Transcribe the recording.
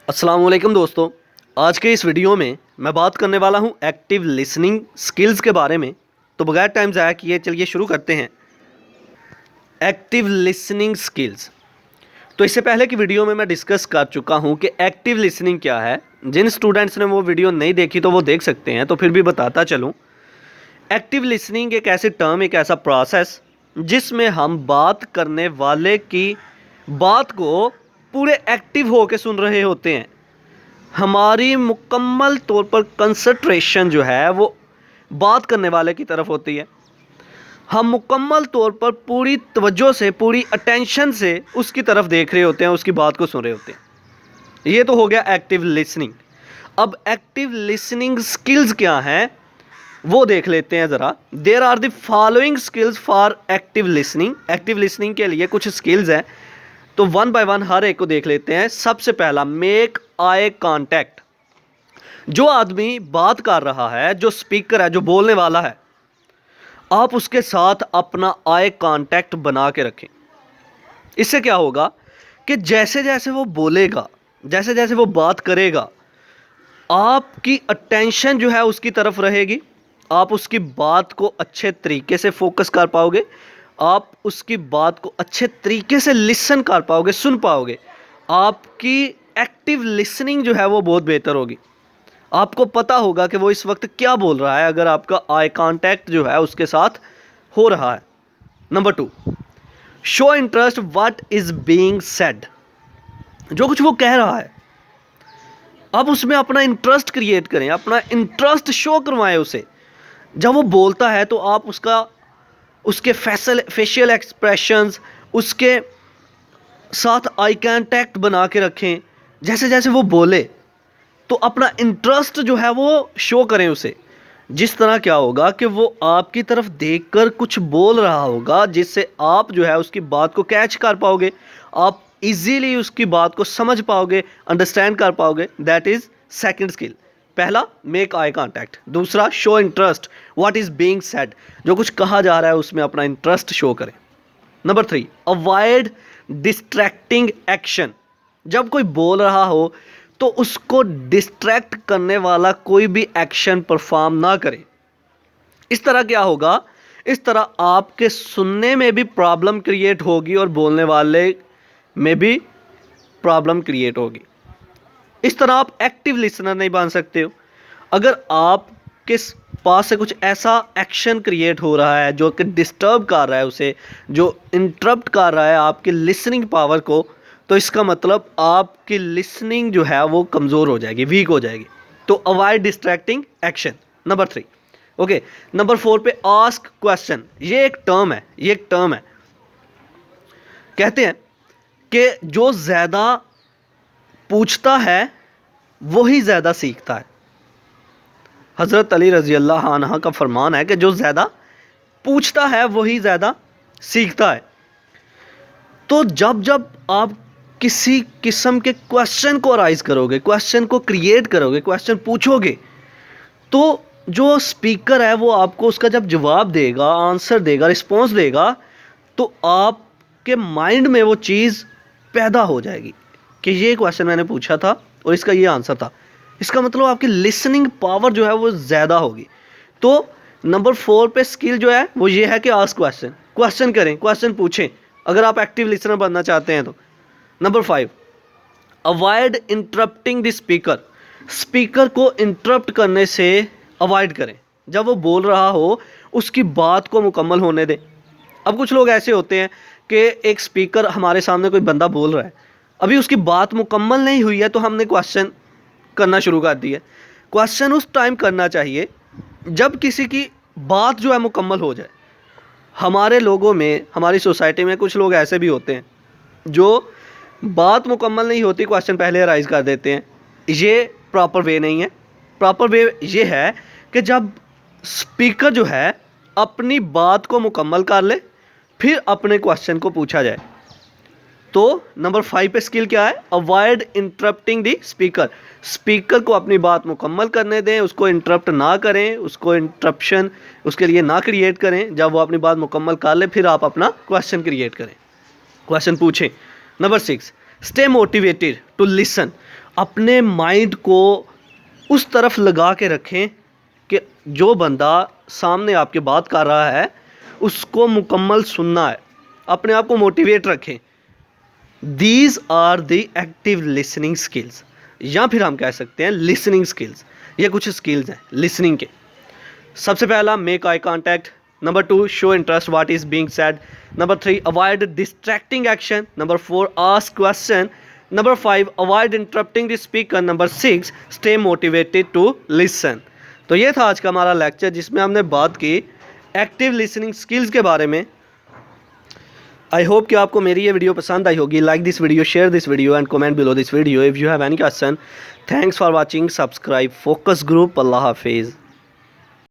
अस्सलाम वालेकुम दोस्तों। आज के इस वीडियो में मैं बात करने वाला हूं एक्टिव लिसनिंग स्किल्स के बारे में। तो बगैर टाइम ज़ाया किए चलिए शुरू करते हैं। Active listening skills. तो इससे पहले की वीडियो में मैं डिस्कस कर चुका हूं कि एक्टिव लिसनिंग क्या है। जिन स्टूडेंट्स ने वो वीडियो नहीं देखी तो वो देख सकते हैं, तो फिर भी बताता चलूँ। एक्टिव लिसनिंग एक ऐसी टर्म, एक ऐसा प्रोसेस जिसमें हम बात करने वाले की बात को पूरे एक्टिव होकर सुन रहे होते हैं। हमारी मुकम्मल तौर पर कंसंट्रेशन जो है वो बात करने वाले की तरफ होती है। हम मुकम्मल तौर पर पूरी तवज्जो से, पूरी अटेंशन से उसकी तरफ देख रहे होते हैं, उसकी बात को सुन रहे होते हैं। ये तो हो गया एक्टिव लिसनिंग। अब एक्टिव लिसनिंग स्किल्स क्या हैं वो देख लेते हैं ज़रा। There are the following skills for active listening. Active listening के लिए कुछ स्किल्स हैं, तो वन बाय वन हर एक को देख लेते हैं। सबसे पहला, मेक आई कांटेक्ट। जो आदमी बात कर रहा है, जो स्पीकर है, जो बोलने वाला है, आप उसके साथ अपना आई कांटेक्ट बना के रखें। इससे क्या होगा कि जैसे जैसे वो बोलेगा, जैसे जैसे वो बात करेगा, आपकी अटेंशन जो है उसकी तरफ रहेगी। आप उसकी बात को अच्छे तरीके से फोकस कर पाओगे, आप उसकी बात को अच्छे तरीके से लिसन कर पाओगे, सुन पाओगे। आपकी एक्टिव लिसनिंग जो है वो बहुत बेहतर होगी। आपको पता होगा कि वो इस वक्त क्या बोल रहा है, अगर आपका आई कांटेक्ट जो है उसके साथ हो रहा है। Number 2, show interest what is being said. जो कुछ वो कह रहा है, आप उसमें अपना इंटरेस्ट क्रिएट करें, अपना इंटरेस्ट शो करवाएं उसे। जब वो बोलता है तो आप उसके फेशियल एक्सप्रेशंस, उसके साथ आई कांटेक्ट बना के रखें। जैसे जैसे वो बोले तो अपना इंटरेस्ट जो है वो शो करें उसे। जिस तरह क्या होगा कि वो आपकी तरफ देखकर कुछ बोल रहा होगा, जिससे आप जो है उसकी बात को कैच कर पाओगे, आप इजीली उसकी बात को समझ पाओगे, अंडरस्टैंड कर पाओगे। That is second skill. पहला, मेक आई कांटेक्ट। दूसरा, show interest what is being said. जो कुछ कहा जा रहा है उसमें अपना इंटरेस्ट शो करें। Number 3, avoid distracting action. जब कोई बोल रहा हो तो उसको डिस्ट्रैक्ट करने वाला कोई भी एक्शन परफॉर्म ना करे। इस तरह क्या होगा, इस तरह आपके सुनने में भी प्रॉब्लम क्रिएट होगी और बोलने वाले में भी प्रॉब्लम क्रिएट होगी। इस तरह आप एक्टिव लिसनर नहीं बन सकते हो। अगर आपके पास से कुछ ऐसा एक्शन क्रिएट हो रहा है जो कि डिस्टर्ब कर रहा है उसे, जो इंटरप्ट कर रहा है आपकी लिसनिंग पावर को, तो इसका मतलब आपकी लिसनिंग जो है वो कमज़ोर हो जाएगी, वीक हो जाएगी। तो avoid distracting action. Number 3। Okay, number 4 पे आस्क क्वेश्चन। ये एक टर्म है, ये एक टर्म है। कहते हैं कि जो ज़्यादा पूछता है वही ज़्यादा सीखता है। हज़रत अली रज़ी अल्लाह अन्हा का फरमान है कि जो ज़्यादा पूछता है वही ज़्यादा सीखता है। तो जब जब आप किसी किस्म के क्वेश्चन को अराइज करोगे, क्वेश्चन को क्रिएट करोगे, क्वेश्चन पूछोगे, तो जो स्पीकर है वो आपको उसका जब जवाब देगा, आंसर देगा, रिस्पॉन्स देगा, तो आपके माइंड में वो चीज़ पैदा हो जाएगी कि ये क्वेश्चन मैंने पूछा था और इसका ये आंसर था। इसका मतलब आपकी लिसनिंग पावर जो है वो ज़्यादा होगी। तो नंबर 4 पे स्किल जो है वो ये है कि आस्क क्वेश्चन। क्वेश्चन करें, क्वेश्चन पूछें अगर आप एक्टिव लिसनर बनना चाहते हैं तो। Number 5, avoid interrupting the speaker. Speaker को इंटरप्ट करने से अवॉइड करें। जब वो बोल रहा हो उसकी बात को मुकम्मल होने दें। अब कुछ लोग ऐसे होते हैं कि एक स्पीकर, हमारे सामने कोई बंदा बोल रहा है, अभी उसकी बात मुकम्मल नहीं हुई है तो हमने क्वेश्चन करना शुरू कर दिया। क्वेश्चन उस टाइम करना चाहिए जब किसी की बात जो है मुकम्मल हो जाए। हमारे लोगों में, हमारी सोसाइटी में कुछ लोग ऐसे भी होते हैं जो बात मुकम्मल नहीं होती, क्वेश्चन पहले अराइज कर देते हैं। ये प्रॉपर वे नहीं है। प्रॉपर वे ये है कि जब स्पीकर जो है अपनी बात को मुकम्मल कर ले, फिर अपने क्वेश्चन को पूछा जाए। तो नंबर 5 पे स्किल क्या है, avoid interrupting the speaker. Speaker को अपनी बात मुकम्मल करने दें, उसको इंटरप्ट ना करें, उसको इंटरप्शन उसके लिए ना क्रिएट करें। जब वो अपनी बात मुकम्मल कर ले फिर आप अपना क्वेश्चन क्रिएट करें, क्वेश्चन पूछें। Number 6, stay motivated to listen. अपने माइंड को उस तरफ लगा के रखें कि जो बंदा सामने आपके बात कर रहा है उसको मुकम्मल सुनना है, अपने आप को मोटिवेट रखें। These are the active listening skills, या फिर हम कह सकते हैं लिसनिंग स्किल्स। ये कुछ स्किल्स हैं लिसनिंग के। सबसे पहला, make eye contact. Number 2, show interest what is being said. Number 3, avoid distracting action. Number 4, ask question. Number 5, avoid interrupting the speaker. Number 6, stay motivated to listen. तो ये था आज का हमारा लेक्चर जिसमें हमने बात की एक्टिव लिसनिंग स्किल्स के बारे में। आई होप कि आपको मेरी ये वीडियो पसंद आई होगी। Like this video, share this video and comment below this video if you have any question. Thanks for watching. Subscribe focus group. अल्लाह हाफिज़।